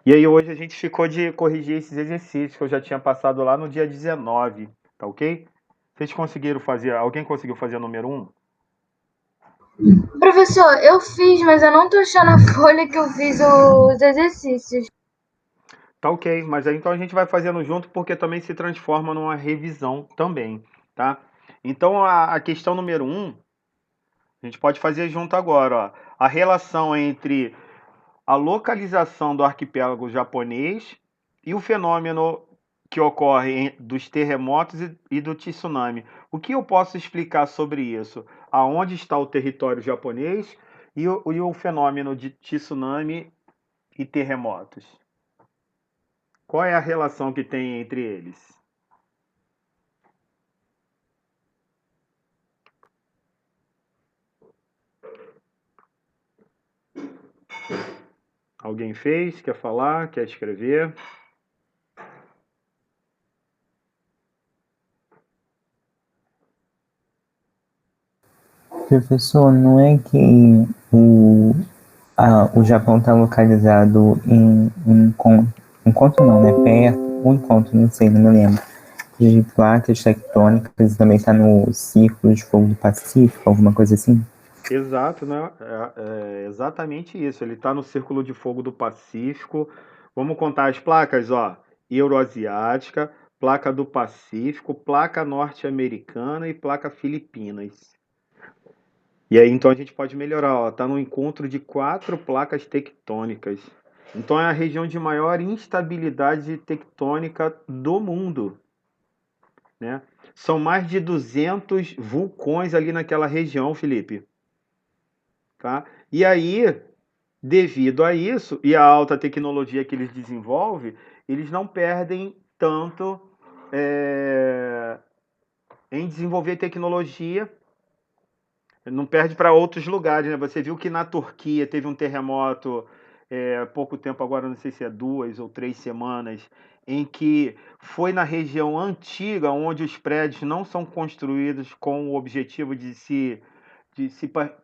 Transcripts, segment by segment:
E aí hoje a gente ficou de corrigir esses exercícios que eu já tinha passado lá no dia 19, tá ok? Vocês conseguiram fazer, alguém conseguiu fazer o número um? Professor, eu fiz, mas eu não tô achando a folha que eu fiz os exercícios. Tá ok, mas aí então a gente vai fazendo junto porque também se transforma numa revisão também, tá? Então a questão número um, a gente pode fazer junto agora, ó. A relação entre a localização do arquipélago japonês e o fenômeno que ocorre dos terremotos e do tsunami. O que eu posso explicar sobre isso? Aonde está o território japonês e o fenômeno de tsunami e terremotos? Qual é a relação que tem entre eles? Alguém fez? Quer falar? Quer escrever? Professor, não é que o Japão está localizado em encontro não, né? Perto, um encontro, não sei, não me lembro. De placas tectônicas e também está no Círculo de Fogo do Pacífico, alguma coisa assim? Exato, né? É exatamente isso. Ele está no Círculo de Fogo do Pacífico. Vamos contar as placas, ó. Euroasiática, placa do Pacífico, placa norte-americana e placa Filipinas. E aí então a gente pode melhorar, ó. Tá no encontro de quatro placas tectônicas. Então é a região de maior instabilidade tectônica do mundo, né? São mais de 200 vulcões ali naquela região, Felipe, tá? E aí, devido a isso e à alta tecnologia que eles desenvolvem, eles não perdem tanto é, em desenvolver tecnologia, não perde para outros lugares, né? Você viu que na Turquia teve um terremoto há pouco tempo, agora não sei se é 2 ou 3 semanas, em que foi na região antiga, onde os prédios não são construídos com o objetivo de se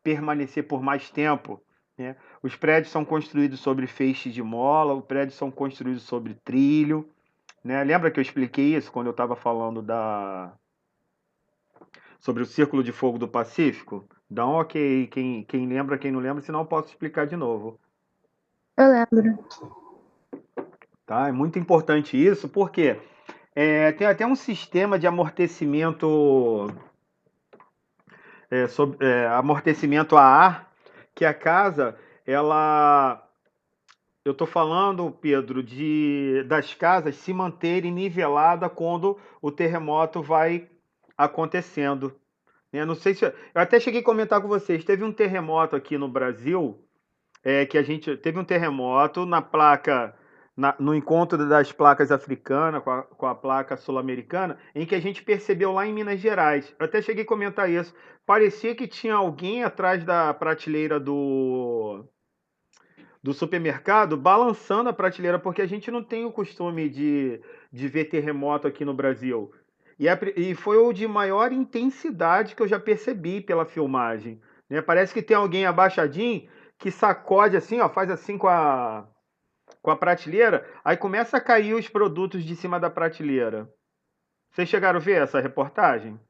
permanecer por mais tempo, né? Os prédios são construídos sobre feixes de mola, os prédios são construídos sobre trilho, né? Lembra que eu expliquei isso quando eu estava falando sobre o Círculo de Fogo do Pacífico? Dá um ok, quem lembra, quem não lembra, senão eu posso explicar de novo. Eu lembro. Tá? É muito importante isso, porque tem até um sistema de amortecimento, amortecimento a ar, que a casa, ela. Eu estou falando, Pedro, das casas se manterem niveladas quando o terremoto vai acontecendo, né? Não sei se eu até cheguei a comentar com vocês. Teve um terremoto aqui no Brasil, que a gente teve um terremoto na placa, no encontro das placas africanas com a placa sul-americana, em que a gente percebeu lá em Minas Gerais. Eu até cheguei a comentar isso. Parecia que tinha alguém atrás da prateleira do supermercado balançando a prateleira, porque a gente não tem o costume de ver terremoto aqui no Brasil. E foi o de maior intensidade que eu já percebi pela filmagem, né? Parece que tem alguém abaixadinho que sacode assim, ó, faz assim com a prateleira, aí começa a cair os produtos de cima da prateleira. Vocês chegaram a ver essa reportagem?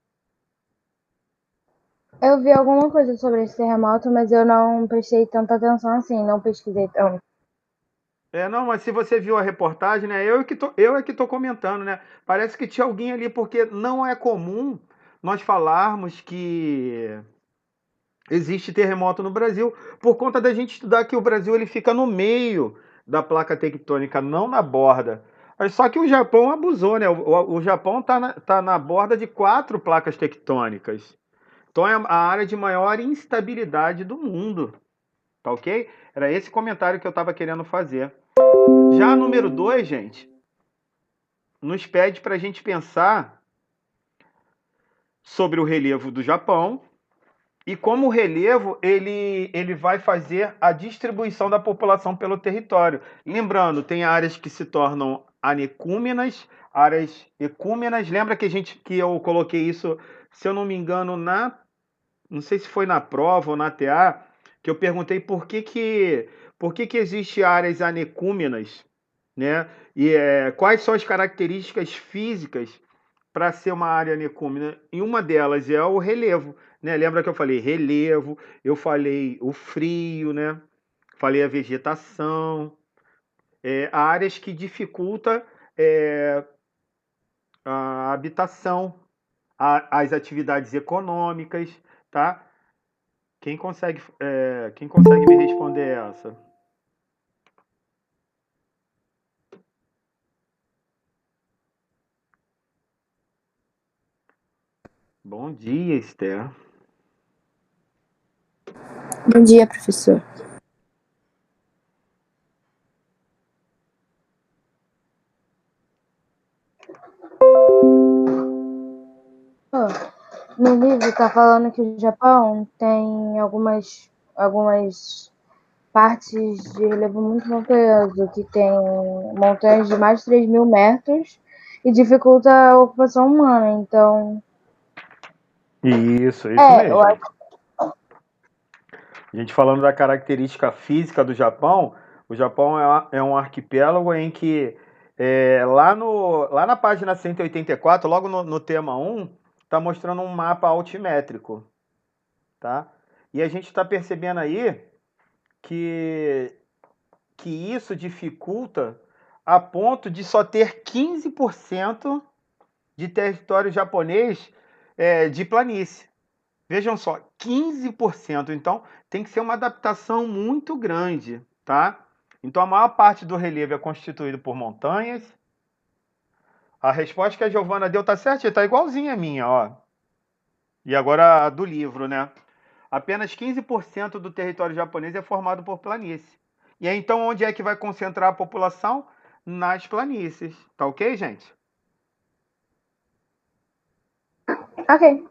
Eu vi alguma coisa sobre esse terremoto, mas eu não prestei tanta atenção assim, não pesquisei tanto. Não, mas se você viu a reportagem, né? Eu é que tô comentando, né? Parece que tinha alguém ali, porque não é comum nós falarmos que existe terremoto no Brasil, por conta da gente estudar que o Brasil ele fica no meio da placa tectônica, não na borda. Mas só que o Japão abusou, né? O Japão tá na borda de quatro placas tectônicas. Então é a área de maior instabilidade do mundo, tá ok? Era esse comentário que eu estava querendo fazer. Já a número 2, gente, nos pede para a gente pensar sobre o relevo do Japão e como o relevo ele vai fazer a distribuição da população pelo território. Lembrando, tem áreas que se tornam anecúmenas, áreas ecúmenas. Lembra que eu coloquei isso, se eu não me engano, não sei se foi na prova ou na TA, que eu perguntei por que existe áreas anecúmenas, né? E quais são as características físicas para ser uma área Nekumi, né? E uma delas é o relevo, né? Lembra que eu falei relevo, eu falei o frio, né? Falei a vegetação, áreas que dificulta é, a habitação, as atividades econômicas, tá? Quem consegue me responder essa? Bom dia, Esther. Bom dia, professor. No livro tá falando que o Japão tem algumas partes de relevo muito montanhoso, que tem montanhas de mais de 3.000 metros e dificulta a ocupação humana. Então, Isso eu mesmo. acho. A gente falando da característica física do Japão, o Japão é um arquipélago em que lá na página 184, logo no tema 1, está mostrando um mapa altimétrico, tá? E a gente está percebendo aí que, que isso dificulta a ponto de só ter 15% de território japonês de planície. Vejam só, 15%. Então, tem que ser uma adaptação muito grande, tá? Então, a maior parte do relevo é constituído por montanhas. A resposta que a Giovana deu tá certa, tá igualzinha a minha, ó. E agora a do livro, né? Apenas 15% do território japonês é formado por planície. E aí, então, onde é que vai concentrar a população? Nas planícies. Tá ok, gente? Ok.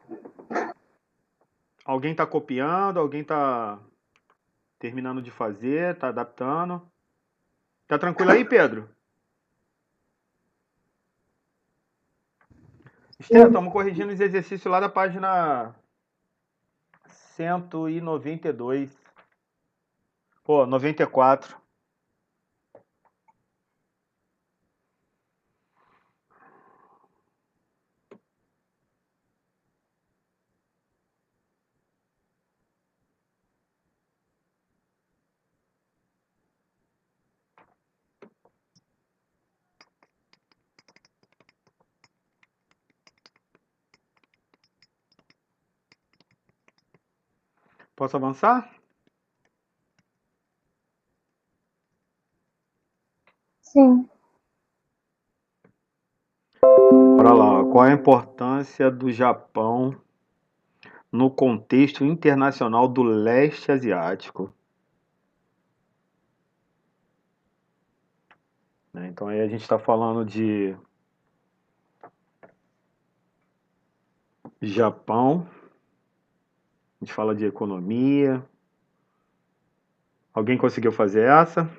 Alguém tá copiando? Alguém tá terminando de fazer? Tá adaptando? Tá tranquilo aí, Pedro? Esther, estamos corrigindo os exercícios lá da página 192. Pô, 94. Posso avançar? Sim. Bora lá. Qual a importância do Japão no contexto internacional do leste asiático? Então aí a gente está falando de Japão, a gente fala de economia. Alguém conseguiu fazer essa?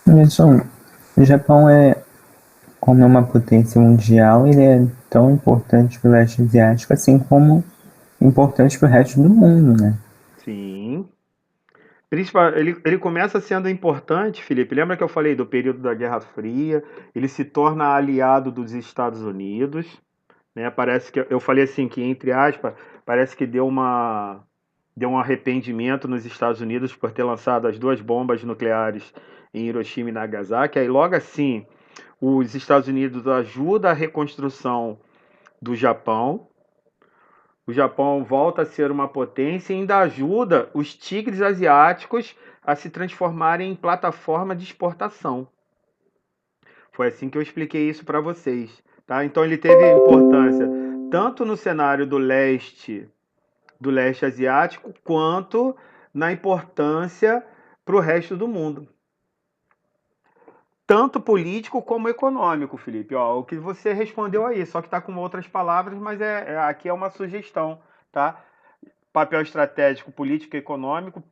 Wilson, o Japão como é uma potência mundial, ele é tão importante para o leste asiático, assim como importante para o resto do mundo, né? Sim. Ele começa sendo importante, Felipe. Lembra que eu falei do período da Guerra Fria? Ele se torna aliado dos Estados Unidos, né? Parece que eu falei assim que entre aspas, parece que deu um arrependimento nos Estados Unidos por ter lançado as duas bombas nucleares em Hiroshima e Nagasaki. Aí logo assim, os Estados Unidos ajudam a reconstrução do Japão. O Japão volta a ser uma potência e ainda ajuda os tigres asiáticos a se transformarem em plataforma de exportação. Foi assim que eu expliquei isso para vocês, tá? Então ele teve importância tanto no cenário do leste asiático, quanto na importância para o resto do mundo. Tanto político como econômico, Felipe. Ó, o que você respondeu aí, só que está com outras palavras, mas aqui é uma sugestão, tá? Papel estratégico, político e econômico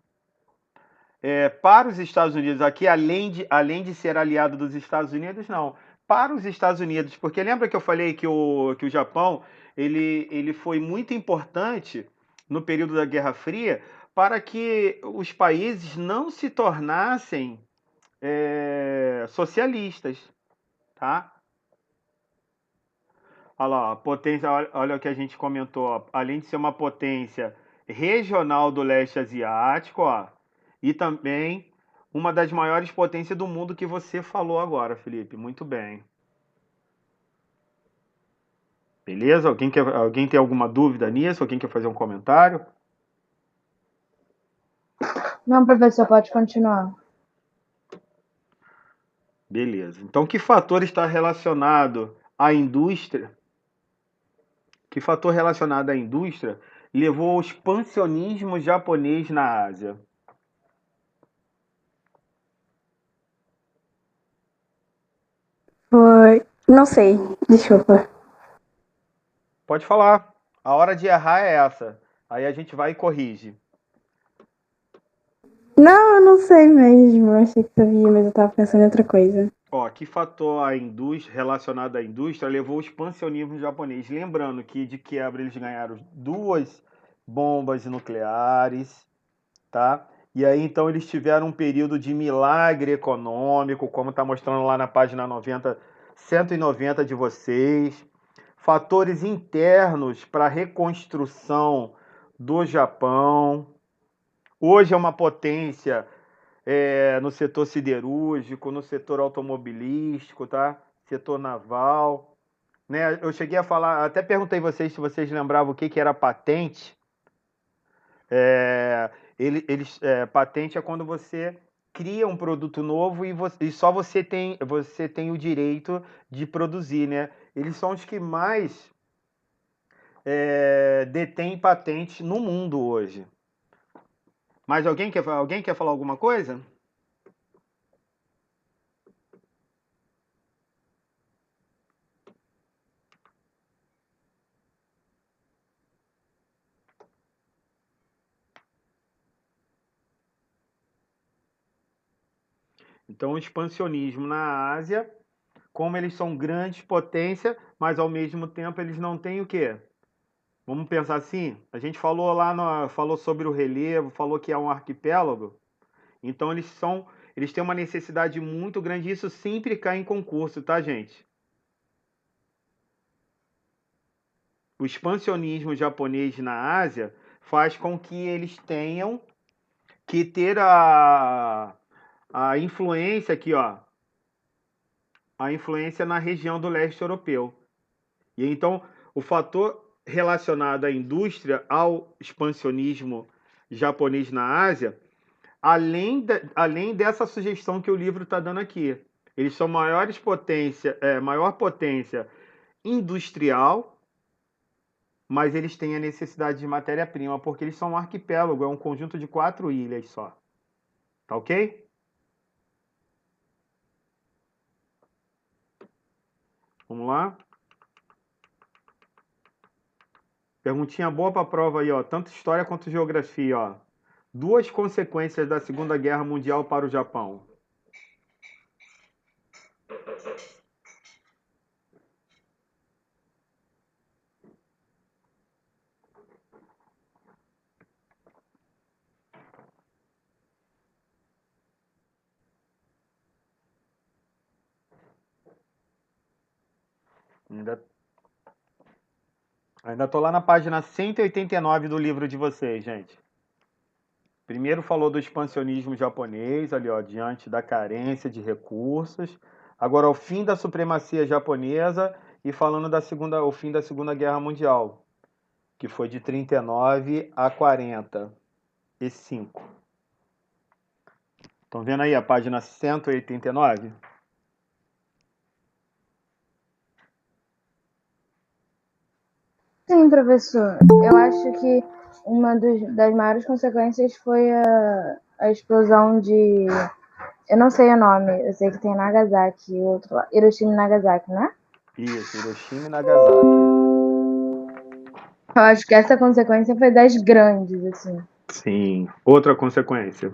para os Estados Unidos aqui, além de ser aliado dos Estados Unidos, não. Para os Estados Unidos, porque lembra que eu falei que o Japão ele foi muito importante no período da Guerra Fria para que os países não se tornassem socialistas, tá? Olha lá, a potência, olha o que a gente comentou, ó, além de ser uma potência regional do leste asiático, ó, e também uma das maiores potências do mundo que você falou agora, Felipe. Muito bem. Beleza? Alguém tem alguma dúvida nisso? Alguém quer fazer um comentário? Não, professor, pode continuar. Beleza. Então, que fator está relacionado à indústria? Que fator relacionado à indústria levou ao expansionismo japonês na Ásia? Foi. Não sei, desculpa. Pode falar. A hora de errar é essa. Aí a gente vai e corrige. Não, eu não sei mesmo. Eu achei que sabia, mas eu tava pensando em outra coisa. Ó, que fator relacionado à indústria levou ao expansionismo japonês? Lembrando que de quebra eles ganharam 2 bombas nucleares, tá? E aí então eles tiveram um período de milagre econômico, como está mostrando lá na página 190 de vocês. Fatores internos para a reconstrução do Japão. Hoje é uma potência no setor siderúrgico, no setor automobilístico, tá? Setor naval, né? Eu cheguei a falar, até perguntei vocês se vocês lembravam o que era patente. Patente é quando você cria um produto novo e só você tem o direito de produzir, né? Eles são os que mais detêm patentes no mundo hoje. Mas alguém quer falar alguma coisa? Então, o expansionismo na Ásia, como eles são grandes potências, mas ao mesmo tempo eles não têm o quê? Vamos pensar assim? A gente falou falou sobre o relevo, falou que é um arquipélago. Então eles têm uma necessidade muito grande. Isso sempre cai em concurso, tá, gente? O expansionismo japonês na Ásia faz com que eles tenham que ter a influência aqui, ó, a influência na região do leste europeu. E então, o fator relacionado à indústria, ao expansionismo japonês na Ásia, além dessa sugestão que o livro está dando aqui. Eles são maior potência industrial, mas eles têm a necessidade de matéria-prima, porque eles são um arquipélago, é um conjunto de 4 ilhas só. Tá ok? Vamos lá? Perguntinha boa para a prova aí, ó. Tanto história quanto geografia, ó. 2 consequências da Segunda Guerra Mundial para o Japão. Ainda tô lá na página 189 do livro de vocês, gente. Primeiro falou do expansionismo japonês, ali, ó, diante da carência de recursos. Agora, o fim da supremacia japonesa e falando o fim da Segunda Guerra Mundial, que foi de 39 a 45. Estão vendo aí a página 189? Sim, professor. Eu acho que uma das maiores consequências foi a explosão de. Eu não sei o nome, eu sei que tem Nagasaki e outro lá. Hiroshima e Nagasaki, né? Isso, Hiroshima e Nagasaki. Eu acho que essa consequência foi das grandes, assim. Sim. Outra consequência.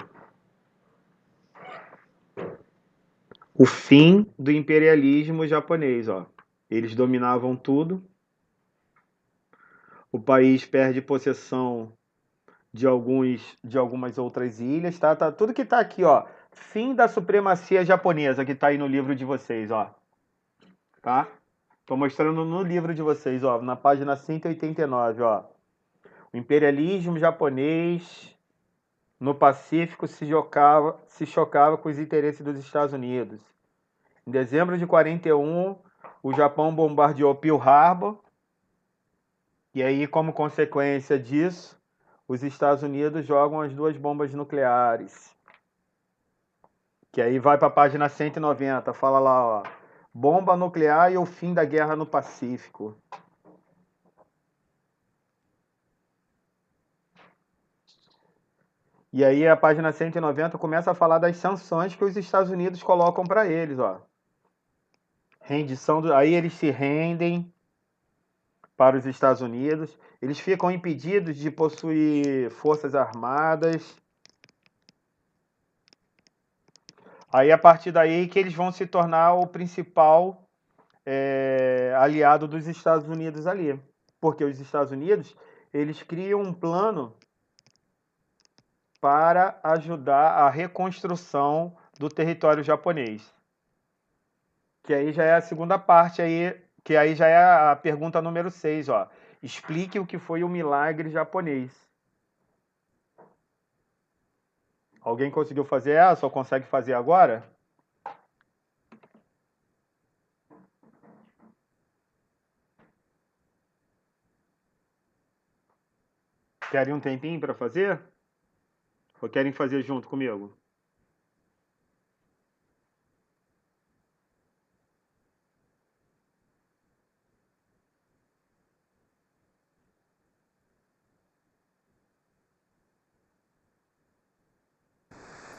O fim do imperialismo japonês, ó. Eles dominavam tudo. O país perde possessão de algumas outras ilhas, tá? Tudo que tá aqui, ó. Fim da supremacia japonesa, que tá aí no livro de vocês, ó. Tá? Tô mostrando no livro de vocês, ó, na página 189, ó. O imperialismo japonês no Pacífico se chocava com os interesses dos Estados Unidos. Em dezembro de 41, o Japão bombardeou Pearl Harbor, e aí, como consequência disso, os Estados Unidos jogam as duas bombas nucleares. Que aí vai para a página 190, fala lá, ó. Bomba nuclear e o fim da guerra no Pacífico. E aí a página 190 começa a falar das sanções que os Estados Unidos colocam para eles, ó. Aí eles se rendem para os Estados Unidos, eles ficam impedidos de possuir forças armadas. Aí a partir daí que eles vão se tornar o principal aliado dos Estados Unidos ali, porque os Estados Unidos eles criam um plano para ajudar a reconstrução do território japonês. Que aí já é a segunda parte aí, que aí já é a pergunta número 6, ó. Explique o que foi o milagre japonês. Alguém conseguiu fazer essa ou consegue fazer agora? Querem um tempinho para fazer? Ou querem fazer junto comigo?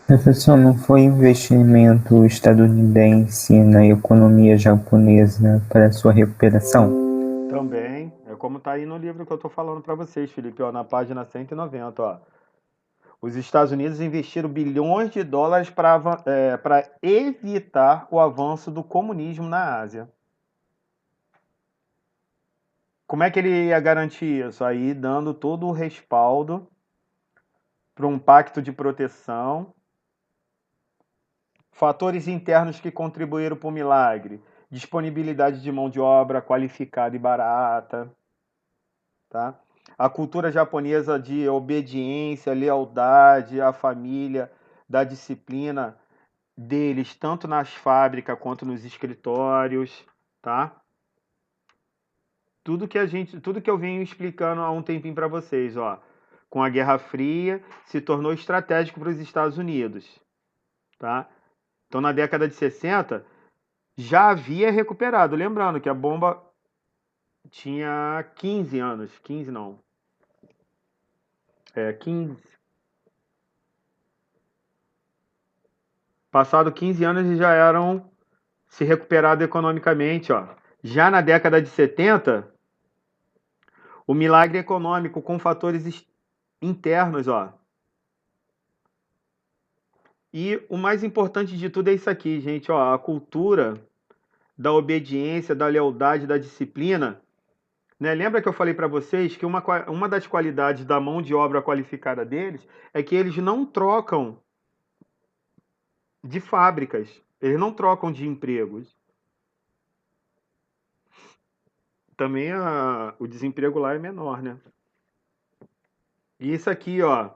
Professor, não foi investimento estadunidense na economia japonesa para sua recuperação? Também. É como está aí no livro que eu estou falando para vocês, Felipe, ó, na página 190, ó. Os Estados Unidos investiram bilhões de dólares para evitar o avanço do comunismo na Ásia. Como é que ele ia garantir isso? Aí dando todo o respaldo para um pacto de proteção. Fatores internos que contribuíram para o milagre: disponibilidade de mão de obra qualificada e barata, tá? A cultura japonesa de obediência, lealdade à família, da disciplina deles, tanto nas fábricas quanto nos escritórios, tá? Tudo que eu venho explicando há um tempinho para vocês, ó. Com a Guerra Fria, se tornou estratégico para os Estados Unidos, tá? Então, na década de 60, já havia recuperado. Lembrando que a bomba tinha 15 anos. 15 não. 15. Passado 15 anos, eles já eram se recuperado economicamente, ó. Já na década de 70, o milagre econômico com fatores internos, ó. E o mais importante de tudo é isso aqui, gente, ó, a cultura da obediência, da lealdade, da disciplina, né? Lembra que eu falei para vocês que uma das qualidades da mão de obra qualificada deles é que eles não trocam de fábricas, eles não trocam de empregos. Também o desemprego lá é menor, né? E isso aqui, ó,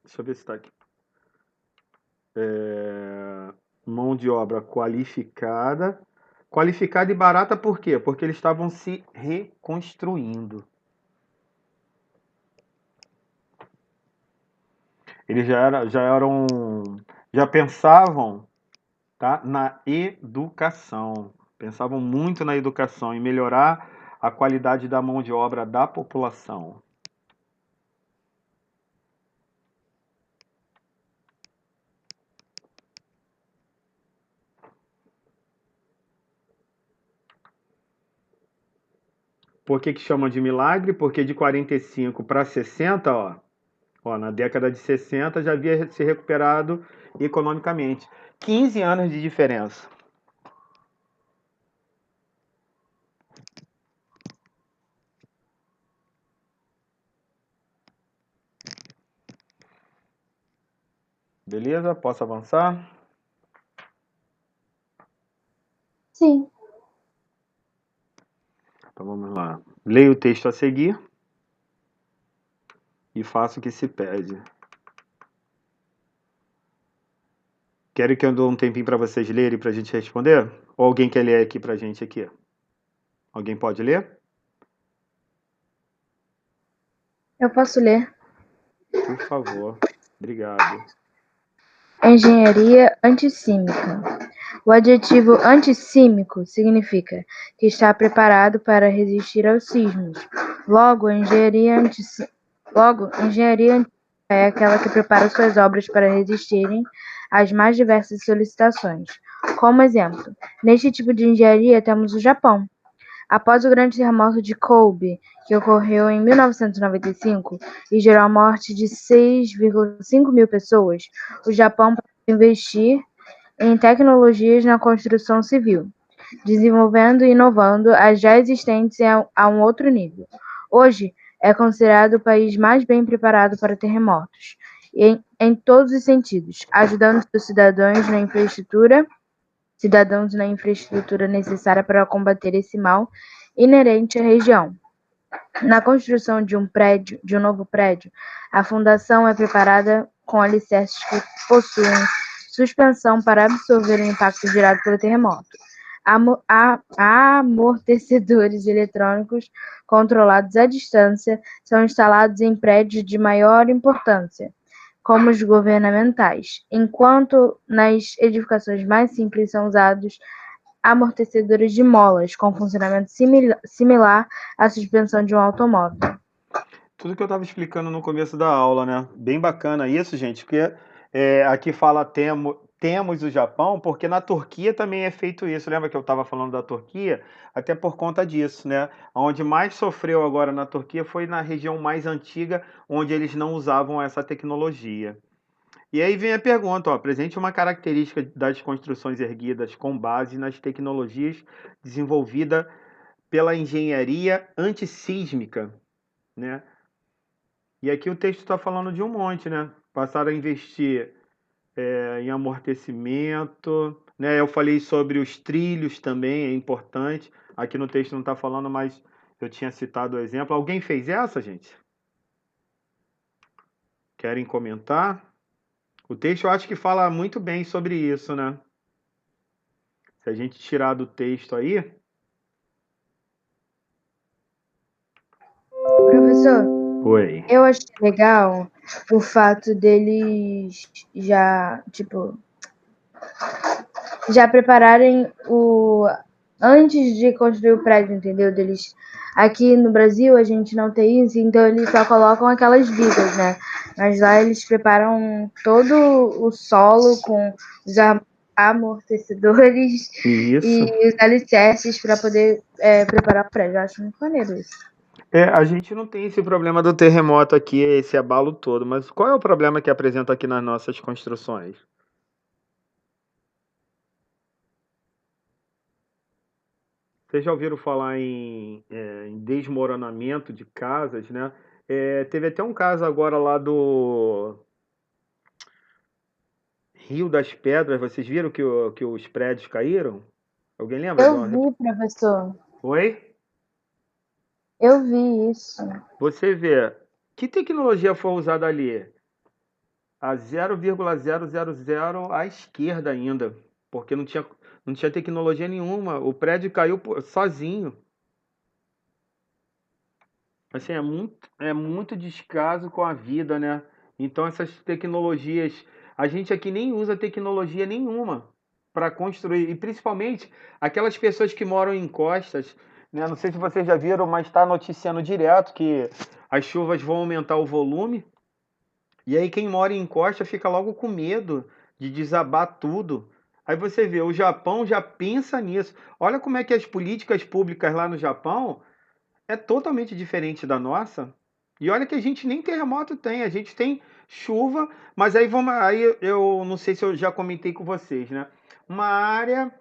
deixa eu ver se está aqui. Mão de obra qualificada. Qualificada e barata por quê? Porque eles estavam se reconstruindo. Eles já pensavam, tá, na educação. Pensavam muito na educação, em melhorar a qualidade da mão de obra da população. Por que chamam de milagre? Porque de 45 para 60, ó, na década de 60 já havia se recuperado economicamente. 15 anos de diferença. Beleza? Posso avançar? Sim. Então vamos lá. Leia o texto a seguir e faça o que se pede. Quero que eu dê um tempinho para vocês lerem para a gente responder? Ou alguém quer ler aqui para a gente aqui? Alguém pode ler? Eu posso ler. Por favor. Obrigado. Engenharia antissísmica. O adjetivo antissísmico significa que está preparado para resistir aos sismos. Logo, engenharia é aquela que prepara suas obras para resistirem às mais diversas solicitações. Como exemplo, neste tipo de engenharia temos o Japão. Após o grande terremoto de Kobe, que ocorreu em 1995 e gerou a morte de 6,5 mil pessoas, o Japão passou a investir em tecnologias na construção civil, desenvolvendo e inovando as já existentes a um outro nível. Hoje, é considerado o país mais bem preparado para terremotos, em todos os sentidos, ajudando seus cidadãos na infraestrutura necessária para combater esse mal inerente à região. Na construção de um novo prédio, a fundação é preparada com alicerces que possuem suspensão para absorver o impacto gerado pelo terremoto. Amortecedores eletrônicos controlados à distância são instalados em prédios de maior importância, como os governamentais, enquanto nas edificações mais simples são usados amortecedores de molas, com funcionamento similar à suspensão de um automóvel. Tudo que eu estava explicando no começo da aula, né? Bem bacana isso, gente, porque aqui fala temos o Japão, porque na Turquia também é feito isso. Lembra que eu estava falando da Turquia? Até por conta disso, né? Onde mais sofreu agora na Turquia foi na região mais antiga, onde eles não usavam essa tecnologia. E aí vem a pergunta, ó, apresente uma característica das construções erguidas com base nas tecnologias desenvolvidas pela engenharia antissísmica, né? E aqui o texto está falando de um monte, né? Passaram a investir em amortecimento, né? Eu falei sobre os trilhos também, é importante. Aqui no texto não está falando, mas eu tinha citado o exemplo. Alguém fez essa, gente? Querem comentar? O texto eu acho que fala muito bem sobre isso, né? Se a gente tirar do texto aí. Professor, Oi. eu achei legal o fato deles já prepararem antes de construir o prédio, entendeu? Aqui no Brasil a gente não tem isso, então eles só colocam aquelas vigas, né? Mas lá eles preparam todo o solo com os amortecedores Isso. e os alicerces para poder preparar o prédio. Eu acho muito maneiro isso. A gente não tem esse problema do terremoto aqui, esse abalo todo, mas qual é o problema que apresenta aqui nas nossas construções? Vocês já ouviram falar em desmoronamento de casas, né? Teve até um caso agora lá do Rio das Pedras, vocês viram que os prédios caíram? Alguém lembra? Eu vi, professor. Oi? Eu vi isso. Você vê, que tecnologia foi usada ali? A 0,000 à esquerda ainda, porque não tinha tecnologia nenhuma. O prédio caiu sozinho. Assim, é muito descaso com a vida, né? Então essas tecnologias, a gente aqui nem usa tecnologia nenhuma para construir, e principalmente aquelas pessoas que moram em costas, né? Não sei se vocês já viram, mas está noticiando direto que as chuvas vão aumentar o volume, e aí quem mora em costa fica logo com medo de desabar tudo. Aí você vê, o Japão já pensa nisso. Olha como é que as políticas públicas lá no Japão é totalmente diferente da nossa. E olha que a gente nem terremoto tem, a gente tem chuva, mas aí eu não sei se eu já comentei com vocês, né? Uma área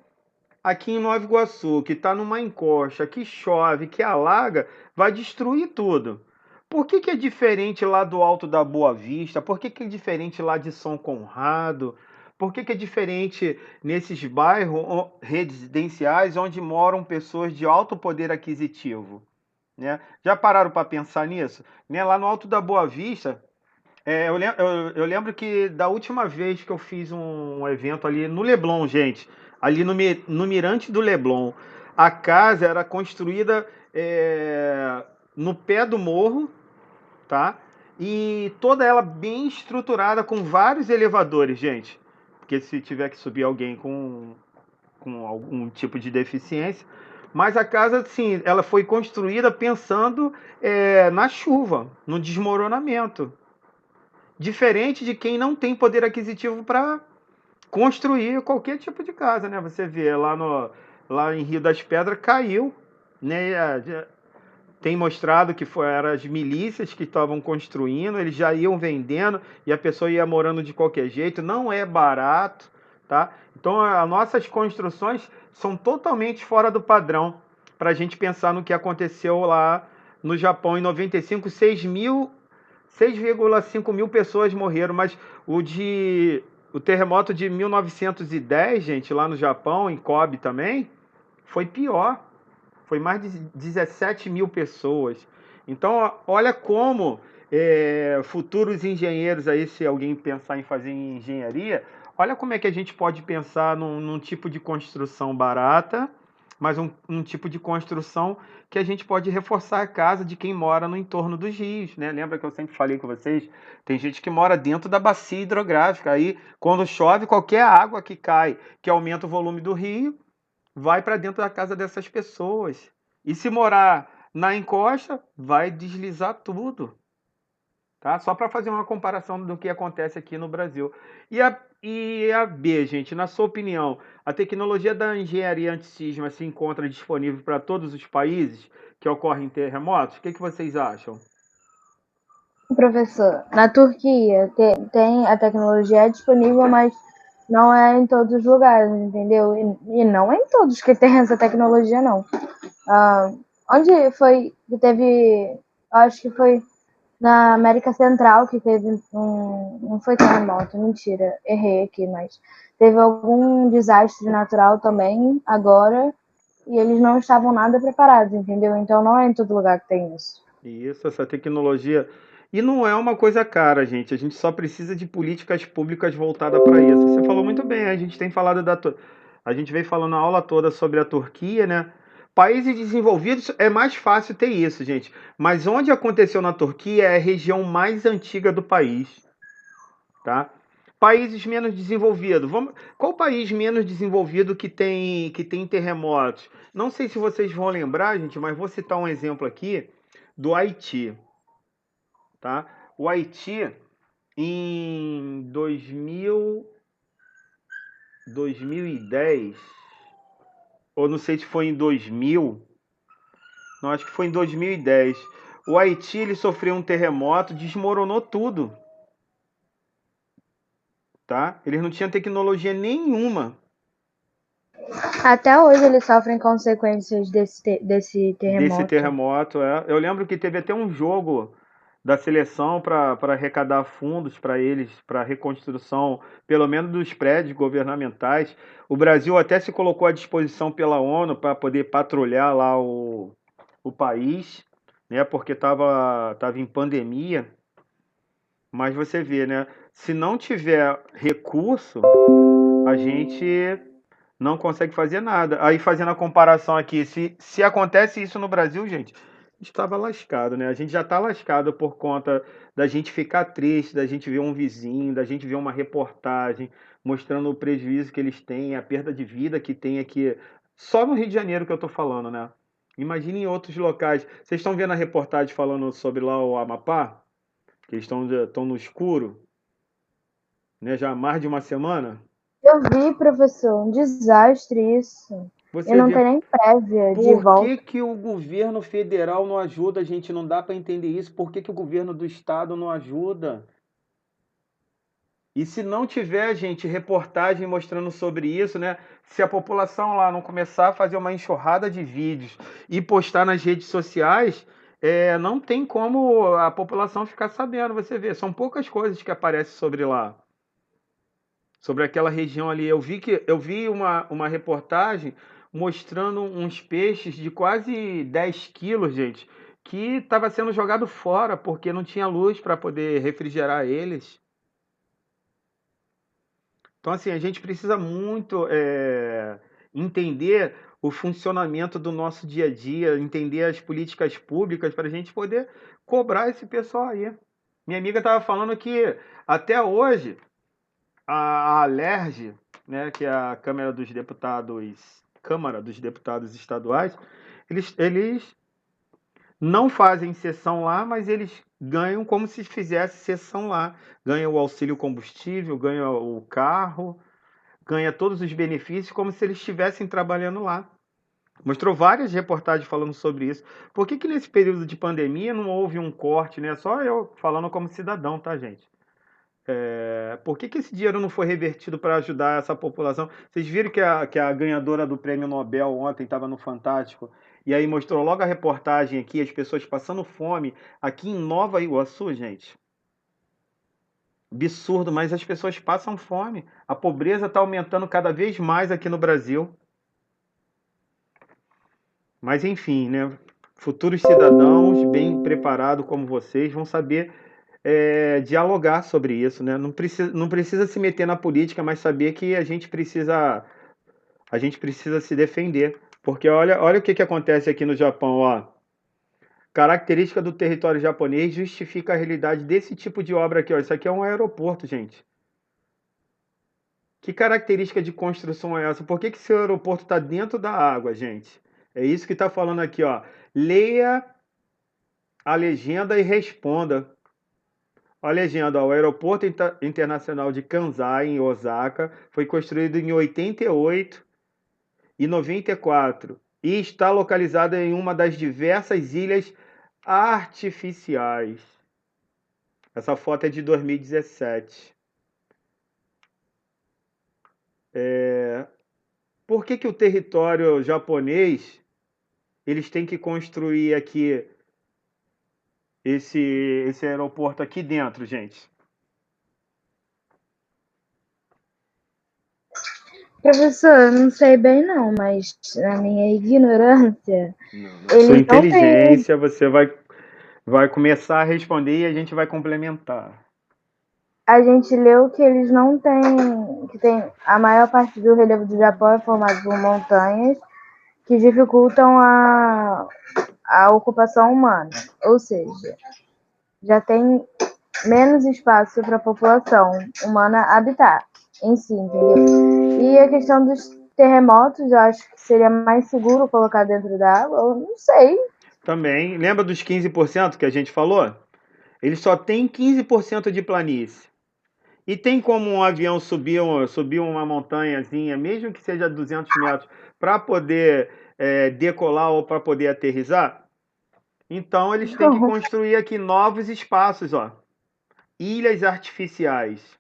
aqui em Nova Iguaçu que está numa encosta, que chove, que alaga, vai destruir tudo. Por que que é diferente lá do Alto da Boa Vista? Por que que é diferente lá de São Conrado? Por que que é diferente nesses bairros residenciais onde moram pessoas de alto poder aquisitivo, né? Já pararam para pensar nisso? Né? Lá no Alto da Boa Vista, eu lembro que da última vez que eu fiz um evento ali no Leblon, gente, ali no Mirante do Leblon, a casa era construída no pé do morro, tá? E toda ela bem estruturada com vários elevadores, gente. Porque se tiver que subir alguém com algum tipo de deficiência. Mas a casa, sim, ela foi construída pensando na chuva, no desmoronamento. Diferente de quem não tem poder aquisitivo para construir qualquer tipo de casa, né? Você vê lá em Rio das Pedras caiu, né? Tem mostrado que eram as milícias que estavam construindo, eles já iam vendendo e a pessoa ia morando de qualquer jeito, não é barato, tá? Então as nossas construções são totalmente fora do padrão para a gente pensar no que aconteceu lá no Japão em 95, 6,5 mil pessoas morreram, mas o terremoto de 1910, gente, lá no Japão, em Kobe também, foi pior. Foi mais de 17 mil pessoas. Então, olha como futuros engenheiros aí, se alguém pensar em fazer engenharia, olha como é que a gente pode pensar num tipo de construção barata, mas um tipo de construção que a gente pode reforçar a casa de quem mora no entorno dos rios, né? Lembra que eu sempre falei com vocês? Tem gente que mora dentro da bacia hidrográfica. Aí, quando chove, qualquer água que cai, que aumenta o volume do rio, vai para dentro da casa dessas pessoas. E se morar na encosta, vai deslizar tudo, tá? Só para fazer uma comparação do que acontece aqui no Brasil. E a B, gente, na sua opinião, a tecnologia da engenharia antissísmica se encontra disponível para todos os países que ocorrem terremotos? O que vocês acham? Professor, na Turquia tem a tecnologia disponível, mas não é em todos os lugares, entendeu? E não é em todos que tem essa tecnologia, não. Onde foi que teve. Acho que foi na América Central que teve um. Não foi terremoto, mentira, errei aqui, mas teve algum desastre natural também agora e eles não estavam nada preparados, entendeu? Então não é em todo lugar que tem isso. Isso, essa tecnologia. E não é uma coisa cara, gente. A gente só precisa de políticas públicas voltadas para isso. Você falou muito bem, a gente tem falado a gente veio falando a aula toda sobre a Turquia, né? Países desenvolvidos é mais fácil ter isso, gente. Mas onde aconteceu na Turquia é a região mais antiga do país, tá? Países menos desenvolvidos. Qual país menos desenvolvido que tem terremotos? Não sei se vocês vão lembrar, gente, mas vou citar um exemplo aqui do Haiti, tá? O Haiti em 2010, ou não sei se foi em 2000, não, acho que foi em 2010. O Haiti ele sofreu um terremoto, desmoronou tudo, tá? Eles não tinham tecnologia nenhuma Até hoje eles sofrem consequências desse desse terremoto. terremoto. Eu lembro que teve até um jogo da seleção para arrecadar fundos para eles, para reconstrução, pelo menos dos prédios governamentais. O Brasil até se colocou à disposição pela ONU para poder patrulhar lá o país, né? Porque tava em pandemia. Mas você vê, né? Se não tiver recurso, a gente não consegue fazer nada. Aí fazendo a comparação aqui, se acontece isso no Brasil, gente, estava lascado, né? A gente já está lascado por conta da gente ficar triste, da gente ver um vizinho, da gente ver uma reportagem mostrando o prejuízo que eles têm, a perda de vida que tem aqui, só no Rio de Janeiro que eu tô falando, né? Imagine em outros locais. Vocês estão vendo a reportagem falando sobre lá o Amapá? Que eles estão no escuro, né? Já há mais de uma semana. Eu vi, professor, um desastre isso. E Você não vê tem nem prévia de por volta. que o governo federal não ajuda, gente? Não dá para entender isso. Por que o governo do estado não ajuda? E se não tiver, gente, reportagem mostrando sobre isso, né? Se a população lá não começar a fazer uma enxurrada de vídeos e postar nas redes sociais, não tem como a população ficar sabendo. Você vê, são poucas coisas que aparecem sobre lá, sobre aquela região ali. Eu vi uma reportagem mostrando uns peixes de quase 10 quilos, gente, que estava sendo jogado fora porque não tinha luz para poder refrigerar eles. Então, assim, a gente precisa muito entender o funcionamento do nosso dia a dia, entender as políticas públicas para a gente poder cobrar esse pessoal aí. Minha amiga estava falando que até hoje a Alerj, né, que é a Câmara dos Deputados Estaduais, eles não fazem sessão lá, mas eles ganham como se fizesse sessão lá. Ganham o auxílio combustível, ganham o carro, ganha todos os benefícios como se eles estivessem trabalhando lá. Mostrou várias reportagens falando sobre isso. Por que que nesse período de pandemia não houve um corte, né? Só eu falando como cidadão, tá, gente? Por que que esse dinheiro não foi revertido para ajudar essa população? Vocês viram que a ganhadora do prêmio Nobel ontem estava no Fantástico? E aí mostrou logo a reportagem aqui, as pessoas passando fome aqui em Nova Iguaçu, gente. Absurdo, mas as pessoas passam fome. A pobreza está aumentando cada vez mais aqui no Brasil. Mas enfim, né? Futuros cidadãos bem preparados como vocês vão saber dialogar sobre isso, né? Não precisa se meter na política, mas saber que a gente precisa se defender. Porque olha o que acontece aqui no Japão, ó. Característica do território japonês justifica a realidade desse tipo de obra aqui, ó. Isso aqui é um aeroporto, gente. Que característica de construção é essa? Por que que esse aeroporto está dentro da água, gente? É isso que está falando aqui, ó. Leia a legenda e responda. A legenda, ó, o Aeroporto Internacional de Kansai, em Osaka, foi construído em 88 e 94 e está localizado em uma das diversas ilhas artificiais. Essa foto é de 2017. Por que que o território japonês eles têm que construir aqui esse aeroporto aqui dentro, gente? Professor, eu não sei bem não, mas na minha ignorância, Na sua eles não têm. inteligência, você vai começar a responder e a gente vai complementar. A gente leu que eles não têm. Que tem a maior parte do relevo do Japão é formado por montanhas que dificultam a ocupação humana. Ou seja, já tem menos espaço para a população humana habitar em si, entendeu? E a questão dos terremotos, eu acho que seria mais seguro colocar dentro da água, eu não sei. Também, lembra dos 15% que a gente falou? Eles só têm 15% de planície. E tem como um avião subir uma montanhazinha, mesmo que seja 200 metros, para poder decolar ou para poder aterrissar? Então eles têm que Não. construir aqui novos espaços, ó. Ilhas artificiais.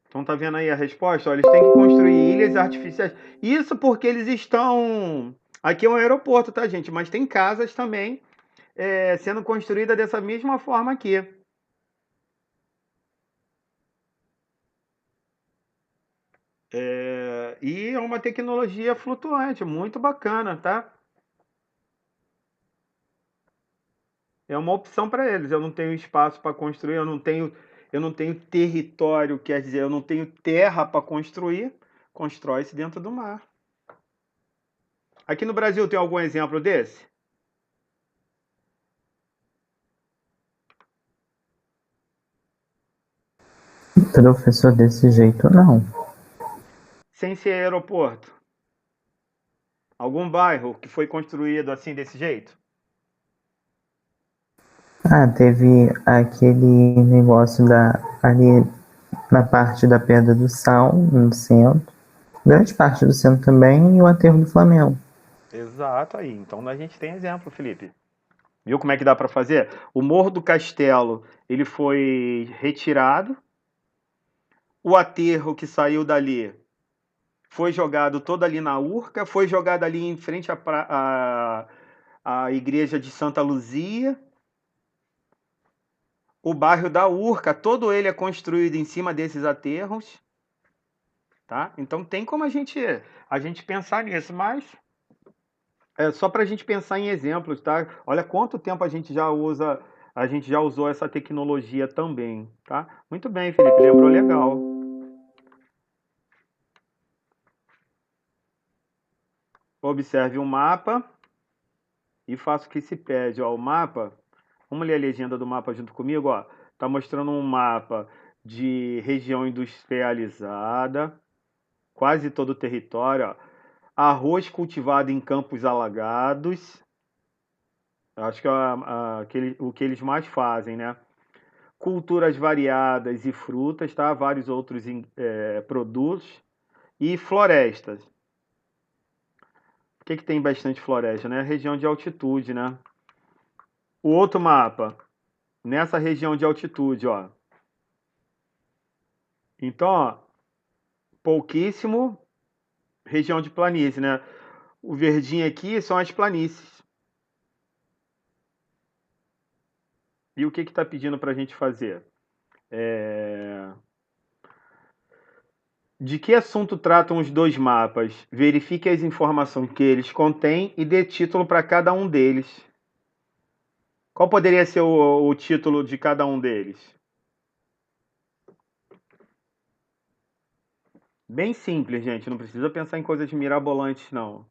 Então tá vendo aí a resposta? Ó, eles têm que construir ilhas artificiais. Isso porque eles estão. Aqui é um aeroporto, tá, gente? Mas tem casas também sendo construídas dessa mesma forma aqui. E é uma tecnologia flutuante, muito bacana, tá? É uma opção para eles. Eu não tenho espaço para construir, eu não tenho território, quer dizer, eu não tenho terra para construir. Constrói-se dentro do mar. Aqui no Brasil tem algum exemplo desse? Professor, desse jeito não. Sem ser aeroporto? Algum bairro que foi construído assim desse jeito? Ah, teve aquele negócio ali na parte da Pedra do Sal, no centro. Grande parte do centro também e o aterro do Flamengo. Exato aí. Então a gente tem exemplo, Felipe. Viu como é que dá para fazer? O Morro do Castelo, ele foi retirado. o aterro que saiu dali foi jogado todo ali na Urca, foi jogado ali em frente à igreja de Santa Luzia. O bairro da Urca, todo ele é construído em cima desses aterros, tá? Então tem como a gente pensar nisso, mas é só para a gente pensar em exemplos, tá? Olha quanto tempo a gente já usou essa tecnologia também, tá? Muito bem, Felipe, lembrou legal. Observe o mapa e faça o que se pede. Ó, o mapa, vamos ler a legenda do mapa junto comigo, ó. Tá mostrando um mapa de região industrializada, quase todo o território, ó. Arroz cultivado em campos alagados. Acho que é o que eles mais fazem, né? Culturas variadas e frutas, tá? Vários outros produtos. E florestas. Por que tem bastante floresta, né? Região de altitude, né? O outro mapa, nessa região de altitude, ó. Então, ó, pouquíssimo região de planície, né? O verdinho aqui são as planícies. E o que está pedindo para a gente fazer? De que assunto tratam os dois mapas? Verifique as informações que eles contêm e dê título para cada um deles. Qual poderia ser o título de cada um deles? Bem simples, gente. Não precisa pensar em coisas mirabolantes, não.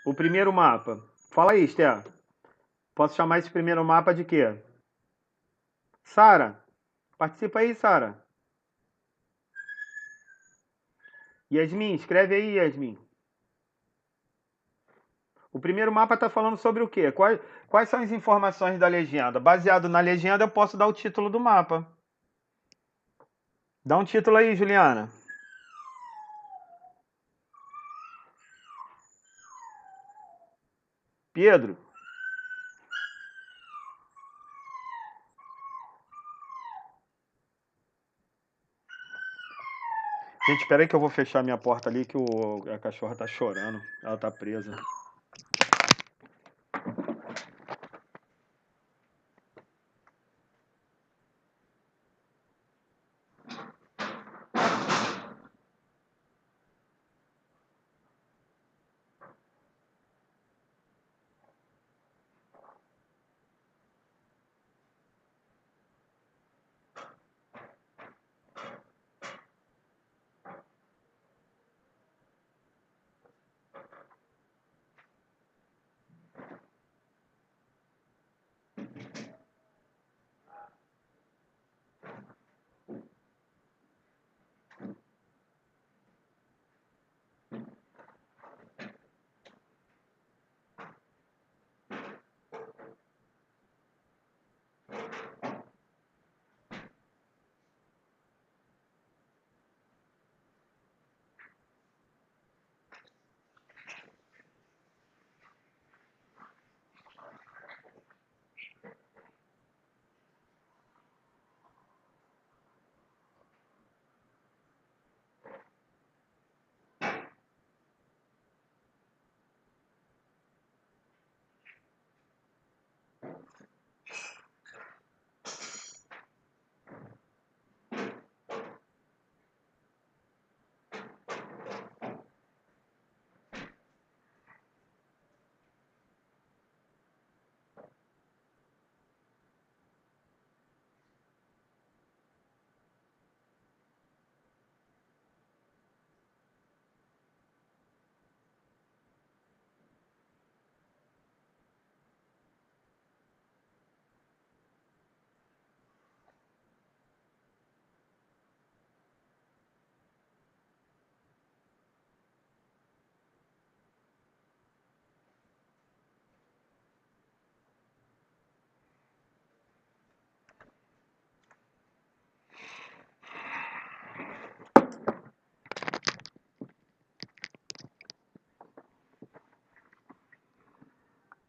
O primeiro mapa. Fala aí, Esther. Posso chamar esse primeiro mapa de quê? Sara. Participa aí, Sara. Yasmin, escreve aí, Yasmin. O primeiro mapa está falando sobre o quê? Quais são as informações da legenda? Baseado na legenda, eu posso dar o título do mapa. Dá um título aí, Juliana. Pedro. Gente, espera aí que eu vou fechar minha porta ali que a cachorra tá chorando. Ela tá presa.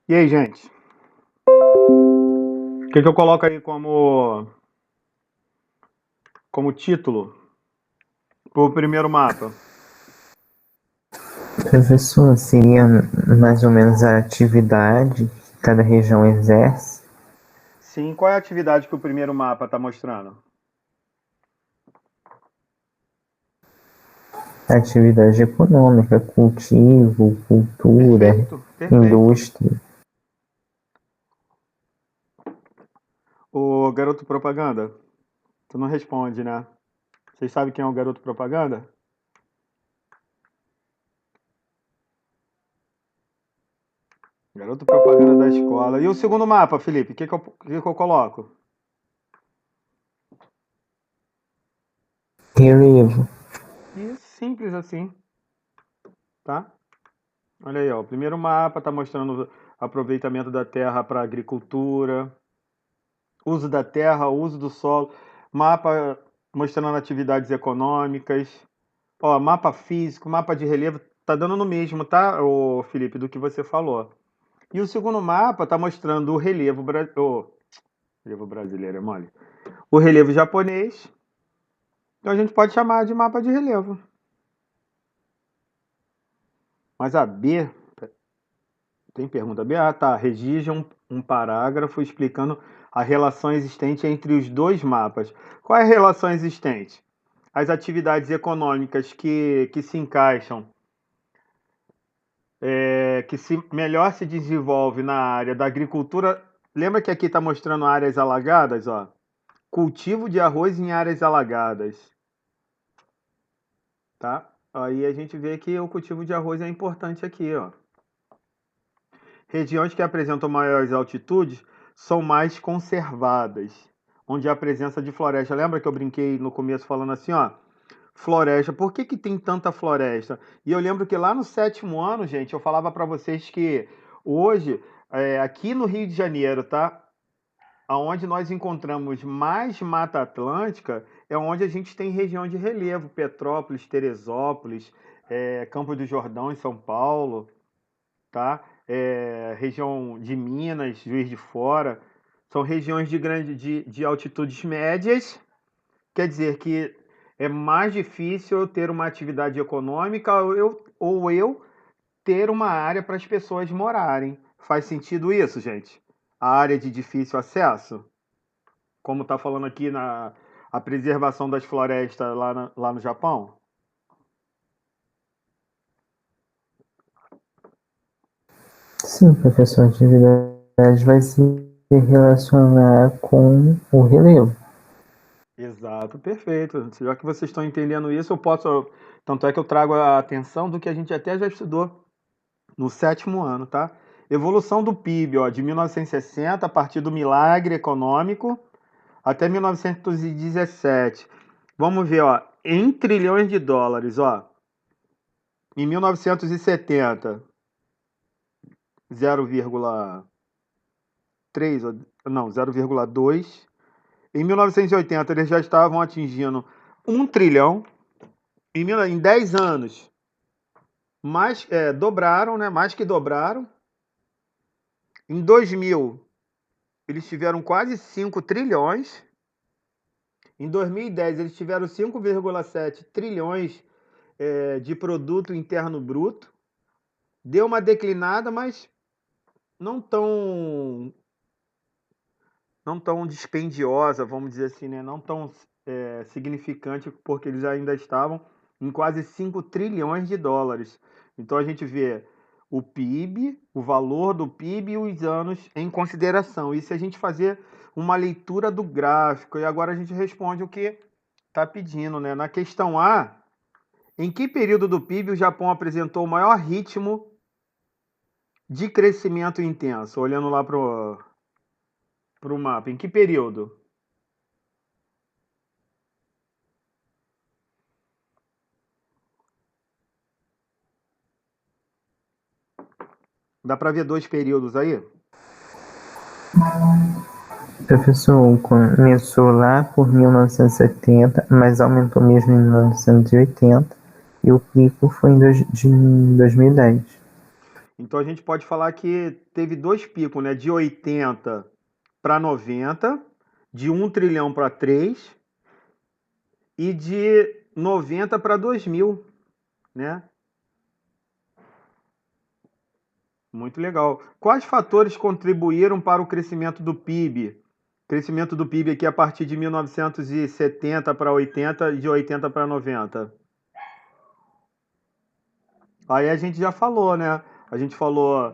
E aí, gente? O que eu coloco aí como título pro primeiro mapa? Professor, seria mais ou menos a atividade que cada região exerce? Sim, qual é a atividade que o primeiro mapa está mostrando? Atividade econômica, cultivo, cultura, Perfeito, perfeito. indústria. O garoto propaganda, tu não responde, né? Vocês sabem quem é o garoto propaganda? Garoto propaganda da escola. E o segundo mapa, Felipe, o que eu coloco? Relevo. E simples assim, tá? Olha aí, ó. O primeiro mapa está mostrando aproveitamento da terra para agricultura, uso da terra, uso do solo. Mapa mostrando atividades econômicas. Ó, mapa físico, mapa de relevo, tá dando no mesmo, tá, ô Felipe, do que você falou. E o segundo mapa tá mostrando o relevo, relevo brasileiro, é mole. O relevo japonês. Então a gente pode chamar de mapa de relevo. Mas a B, tem pergunta B? Ah, tá. Redige um parágrafo explicando a relação existente entre os dois mapas. Qual é a relação existente? As atividades econômicas que se encaixam, melhor se desenvolve na área da agricultura. Lembra que aqui está mostrando áreas alagadas, ó? Cultivo de arroz em áreas alagadas, tá? Aí a gente vê que o cultivo de arroz é importante aqui, ó. Regiões que apresentam maiores altitudes são mais conservadas, onde há presença de floresta. Lembra que eu brinquei no começo falando assim, ó? Floresta. Por que tem tanta floresta? E eu lembro que lá no 7º ano, gente, eu falava para vocês que hoje, aqui no Rio de Janeiro, tá? Aonde nós encontramos mais Mata Atlântica é onde a gente tem região de relevo, Petrópolis, Teresópolis, Campos do Jordão em São Paulo, tá? Região de Minas, Juiz de Fora, são regiões de altitudes médias, quer dizer que é mais difícil eu ter uma atividade econômica ou eu ter uma área para as pessoas morarem. Faz sentido isso, gente? A área de difícil acesso? Como está falando aqui a preservação das florestas lá no Japão? Sim, professor, a atividade vai se relacionar com o relevo. Exato, perfeito. Já que vocês estão entendendo isso, eu posso. Tanto é que eu trago a atenção do que a gente até já estudou no 7º ano, tá? Evolução do PIB, ó, de 1960, a partir do milagre econômico, até 1917. Vamos ver, ó, em trilhões de dólares, ó. Em 1970, 0,3, não, 0,2. Em 1980, eles já estavam atingindo 1 trilhão. Em 10 anos, dobraram, né? Mais que dobraram. Em 2000, eles tiveram quase 5 trilhões. Em 2010, eles tiveram 5,7 trilhões de produto interno bruto. Deu uma declinada, mas não tão dispendiosa, vamos dizer assim, né? Não tão significante, porque eles ainda estavam em quase 5 trilhões de dólares. Então a gente vê o PIB, o valor do PIB e os anos em consideração. E se a gente fazer uma leitura do gráfico, e agora a gente responde o que está pedindo, né? Na questão A, em que período do PIB o Japão apresentou o maior ritmo de crescimento intenso? Olhando lá para o mapa, em que período? Dá para ver 2 períodos aí? Professor, começou lá por 1970, mas aumentou mesmo em 1980 e o pico foi em 2010. Então a gente pode falar que teve 2 picos, né? De 80 para 90, de 1 trilhão para 3 e de 90 para 2000, né? Muito legal. Quais fatores contribuíram para o crescimento do PIB? Crescimento do PIB aqui a partir de 1970 para 80 e de 80 para 90. Aí a gente já falou, né? A gente falou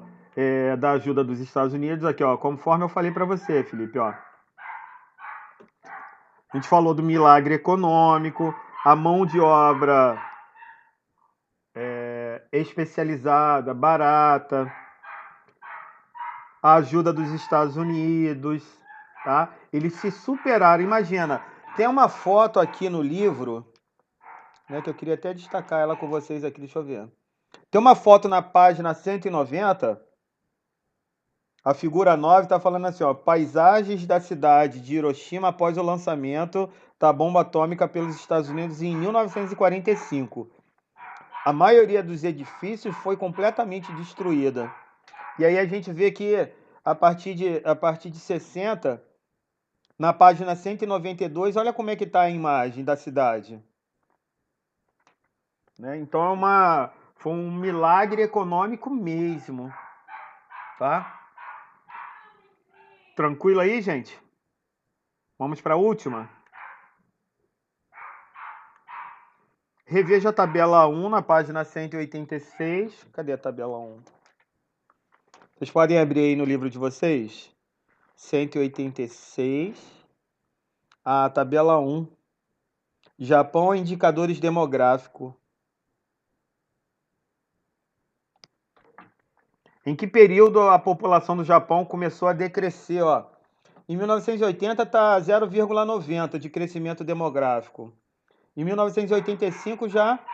da ajuda dos Estados Unidos aqui, ó, conforme eu falei para você, Felipe, ó. A gente falou do milagre econômico, a mão de obra especializada, barata, a ajuda dos Estados Unidos, tá? Eles se superaram. Imagina, tem uma foto aqui no livro, né, que eu queria até destacar ela com vocês aqui, deixa eu ver. Tem uma foto na página 190, a figura 9 está falando assim, ó, paisagens da cidade de Hiroshima após o lançamento da bomba atômica pelos Estados Unidos em 1945. A maioria dos edifícios foi completamente destruída. E aí a gente vê que a partir de 60, na página 192, olha como é que está a imagem da cidade. Né? Então foi um milagre econômico mesmo. Tá? Tranquilo aí, gente? Vamos para a última. Reveja a tabela 1 na página 186. Cadê a tabela 1? Vocês podem abrir aí no livro de vocês? 186. A tabela 1. Japão, indicadores demográficos. Em que período a população do Japão começou a decrescer? Ó? Em 1980 está 0,90 de crescimento demográfico. Em 1985 já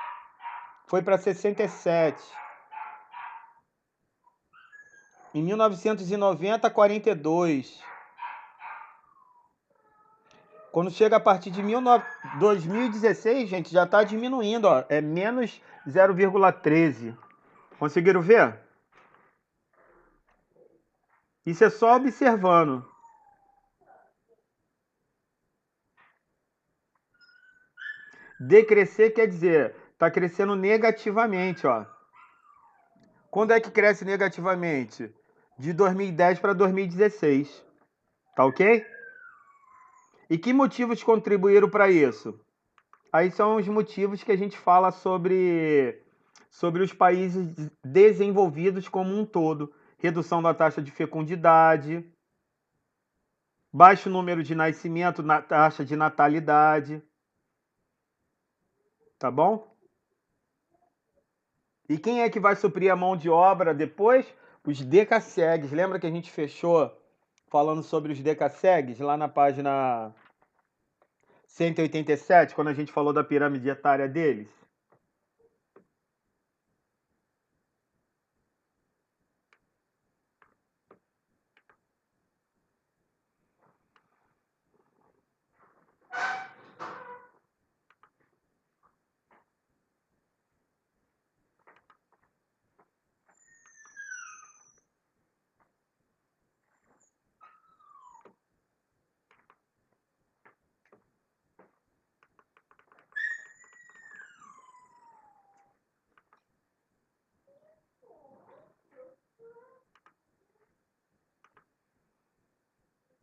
foi para 67. Em 1990, 42. Quando chega a partir de 2016, gente, já está diminuindo, ó, é menos 0,13. Conseguiram ver? Isso é só observando. Decrescer quer dizer, está crescendo negativamente, ó. Quando é que cresce negativamente? De 2010 para 2016. Tá ok? E que motivos contribuíram para isso? Aí são os motivos que a gente fala sobre os países desenvolvidos como um todo. Redução da taxa de fecundidade, baixo número de nascimento, taxa de natalidade. Tá bom? E quem é que vai suprir a mão de obra depois? Os decassegues. Lembra que a gente fechou falando sobre os decassegues lá na página 187, quando a gente falou da pirâmide etária deles?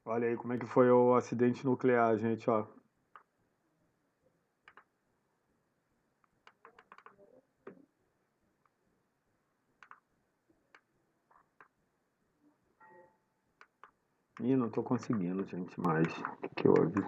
Olha aí como é que foi o acidente nuclear, gente, ó. Ih, não tô conseguindo, gente, mais. O que houve?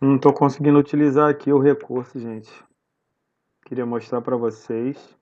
Não tô conseguindo utilizar aqui o recurso, gente. Queria mostrar para vocês.